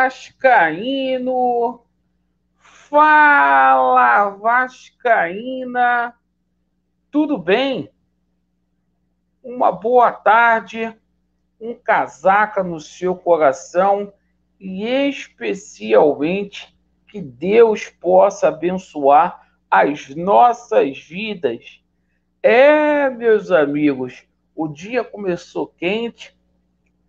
vascaíno! Fala, vascaína! Tudo bem? Uma boa tarde, um casaca no seu coração e especialmente que Deus possa abençoar as nossas vidas. Meus amigos, o dia começou quente,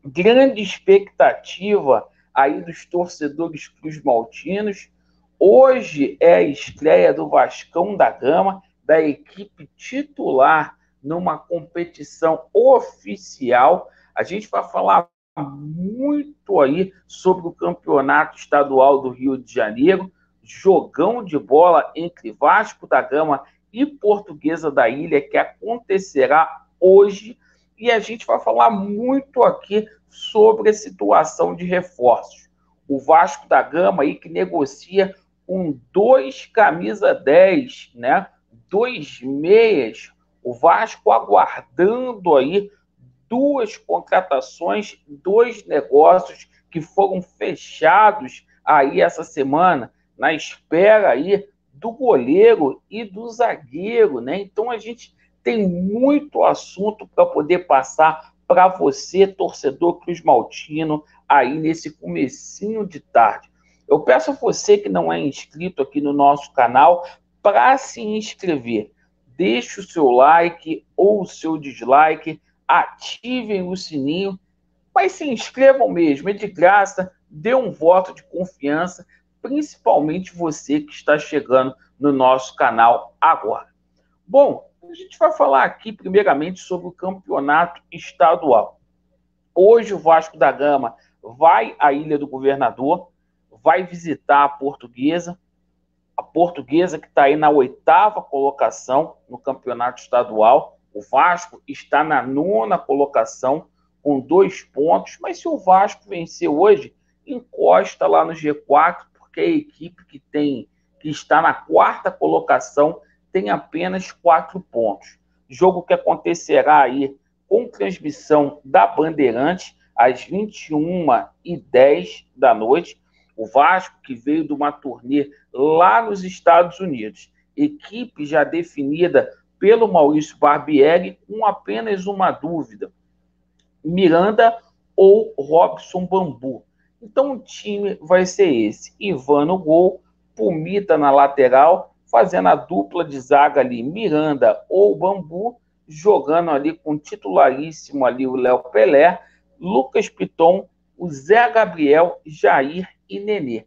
grande expectativa aí dos torcedores cruzmaltinos. Hoje é a estreia do Vascão da Gama, da equipe titular numa competição oficial. A gente vai falar muito aí sobre o Campeonato Estadual do Rio de Janeiro, jogão de bola entre Vasco da Gama e Portuguesa da Ilha, que acontecerá hoje. E a gente vai falar muito aqui sobre a situação de reforços. O Vasco da Gama aí que negocia com 2 camisa 10, né? 2 meias. O Vasco aguardando aí 2 contratações, 2 negócios que foram fechados aí essa semana, na espera aí do goleiro e do zagueiro, né? Então a gente tem muito assunto para poder passar para você, torcedor cruzmaltino, aí nesse comecinho de tarde. Eu peço a você que não é inscrito aqui no nosso canal para se inscrever. Deixe o seu like ou o seu dislike, ativem o sininho, mas se inscrevam mesmo, é de graça, dê um voto de confiança, principalmente você que está chegando no nosso canal agora. Bom, a gente vai falar aqui primeiramente sobre o campeonato estadual. Hoje o Vasco da Gama vai à Ilha do Governador, vai visitar a Portuguesa que está aí na 8ª colocação no campeonato estadual. O Vasco está na 9ª colocação com 2 pontos, mas se o Vasco vencer hoje, encosta lá no G4, porque a equipe que está na 4ª colocação tem apenas 4 pontos. Jogo que acontecerá aí com transmissão da Bandeirantes às 21h10 da noite. O Vasco, que veio de uma turnê lá nos Estados Unidos, equipe já definida pelo Maurício Barbieri, com apenas uma dúvida: Miranda ou Robson Bambu. Então o time vai ser esse: Ivan no gol, Pumita na lateral, fazendo a dupla de zaga ali, Miranda ou Bambu, jogando ali com titularíssimo ali o Léo Pelé, Lucas Piton, o Zé Gabriel, Jair e Nenê,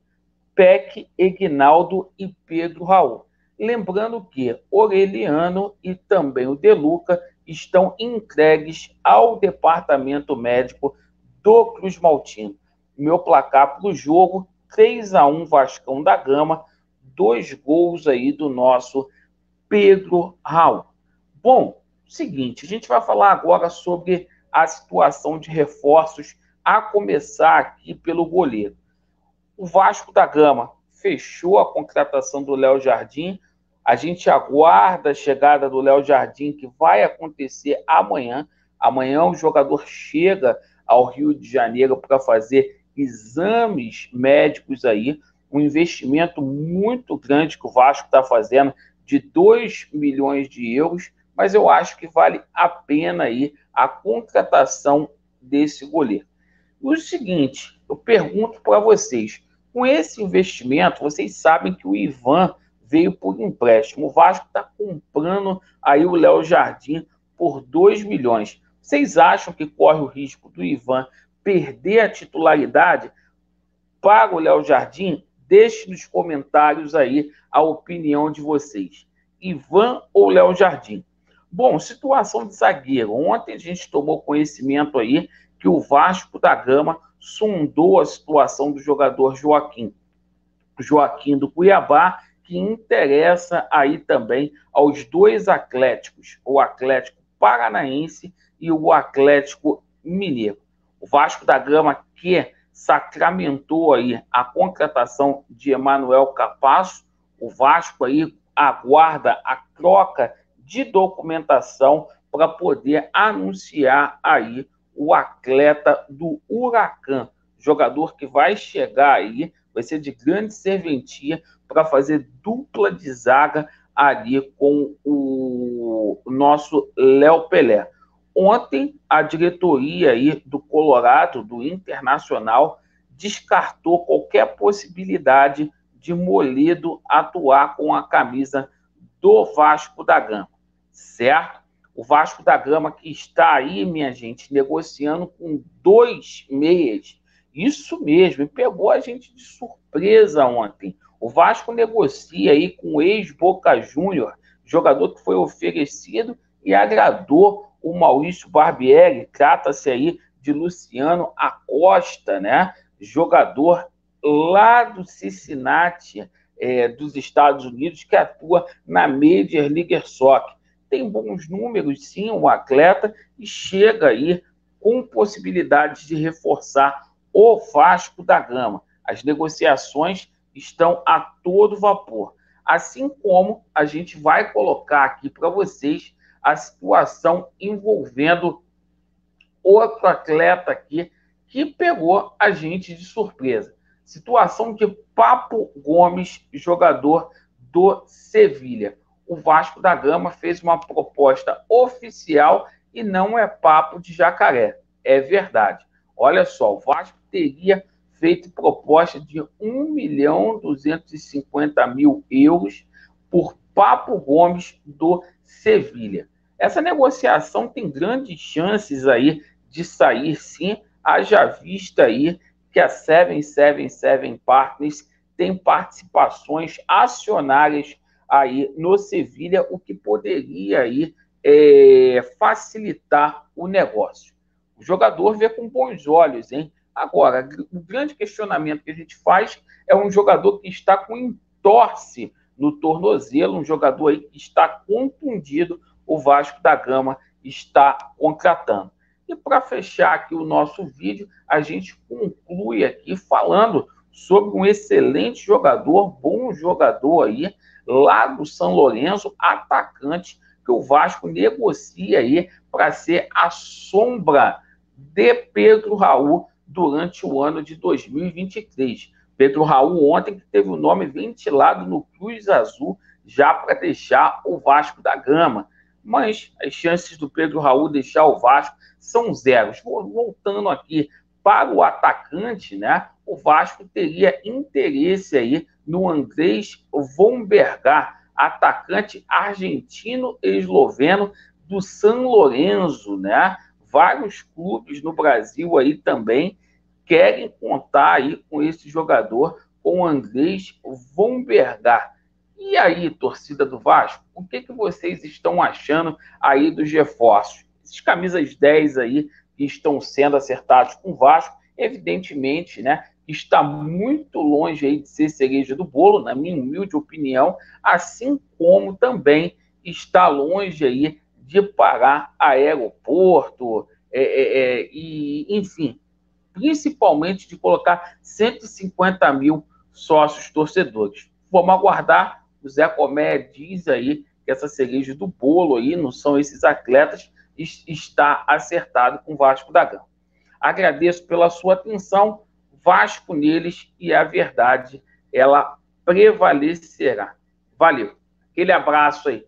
Peck, Egnaldo e Pedro Raul. Lembrando que Oreliano e também o Deluca estão entregues ao departamento médico do Cruzmaltino. Meu placar para o jogo: 3-1 Vascão da Gama, 2 gols aí do nosso Pedro Raul. Bom, seguinte, a gente vai falar agora sobre a situação de reforços, a começar aqui pelo goleiro. O Vasco da Gama fechou a contratação do Léo Jardim. A gente aguarda a chegada do Léo Jardim, que vai acontecer amanhã. Amanhã o jogador chega ao Rio de Janeiro para fazer exames médicos aí. Um investimento muito grande que o Vasco está fazendo, de 2 milhões de euros, mas eu acho que vale a pena aí a contratação desse goleiro. E o seguinte, eu pergunto para vocês: com esse investimento, vocês sabem que o Ivan veio por empréstimo. O Vasco está comprando aí o Léo Jardim por 2 milhões. Vocês acham que corre o risco do Ivan perder a titularidade para o Léo Jardim? Deixe nos comentários aí a opinião de vocês. Ivan ou Léo Jardim? Bom, situação de zagueiro. Ontem a gente tomou conhecimento aí que o Vasco da Gama sondou a situação do jogador Joaquim do Cuiabá, que interessa aí também aos 2 atléticos, o Atlético Paranaense e o Atlético Mineiro. O Vasco da Gama, que sacramentou aí a contratação de Emanuel Capasso, o Vasco aí aguarda a troca de documentação para poder anunciar aí o atleta do Huracan, jogador que vai chegar aí, vai ser de grande serventia para fazer dupla de zaga ali com o nosso Léo Pelé. Ontem, a diretoria aí do Colorado, do Internacional, descartou qualquer possibilidade de Moledo atuar com a camisa do Vasco da Gama, certo? O Vasco da Gama que está aí, minha gente, negociando com 2 meias. Isso mesmo, e pegou a gente de surpresa ontem. O Vasco negocia aí com o ex-Boca Júnior, jogador que foi oferecido e agradou o Maurício Barbieri. Trata-se aí de Luciano Acosta, né? Jogador lá do Cincinnati, dos Estados Unidos, que atua na Major League Soccer. Tem bons números, sim, o atleta, e chega aí com possibilidades de reforçar o Vasco da Gama. As negociações estão a todo vapor. Assim como a gente vai colocar aqui para vocês a situação envolvendo outro atleta aqui que pegou a gente de surpresa. Situação de Papo Gomes, jogador do Sevilha. O Vasco da Gama fez uma proposta oficial e não é papo de jacaré. É verdade. Olha só, o Vasco teria feito proposta de 1.250.000 euros por Papo Gomes do Sevilha. Essa negociação tem grandes chances aí de sair, sim, haja vista aí que a 777 Partners tem participações acionárias aí no Sevilha, o que poderia aí facilitar o negócio. O jogador vê com bons olhos, hein? Agora, o grande questionamento que a gente faz é um jogador que está com entorse no tornozelo, um jogador aí que está contundido, o Vasco da Gama está contratando. E para fechar aqui o nosso vídeo, a gente conclui aqui falando sobre um excelente jogador, bom jogador aí, lá do São Lourenço, atacante, que o Vasco negocia aí para ser a sombra de Pedro Raul durante o ano de 2023. Pedro Raul ontem que teve o nome ventilado no Cruz Azul, já para deixar o Vasco da Gama. Mas as chances do Pedro Raul deixar o Vasco são zeros. Voltando aqui para o atacante, né? O Vasco teria interesse aí no Andrés Vombergar, atacante argentino e esloveno do São Lourenço, né? Vários clubes no Brasil aí também querem contar aí com esse jogador, com o Andrés Vombergar. E aí, torcida do Vasco, o que vocês estão achando aí dos reforços? Esses camisas 10 aí que estão sendo acertados com o Vasco, evidentemente, né, está muito longe aí de ser cereja do bolo, na minha humilde opinião, assim como também está longe aí de parar aeroporto, e, enfim, principalmente de colocar 150.000 sócios torcedores. Vamos aguardar. O Zé Comé diz aí que essa cereja do bolo aí não são esses atletas, está acertado com o Vasco da Gama. Agradeço pela sua atenção. Vasco neles e a verdade, ela prevalecerá. Valeu. Aquele abraço aí.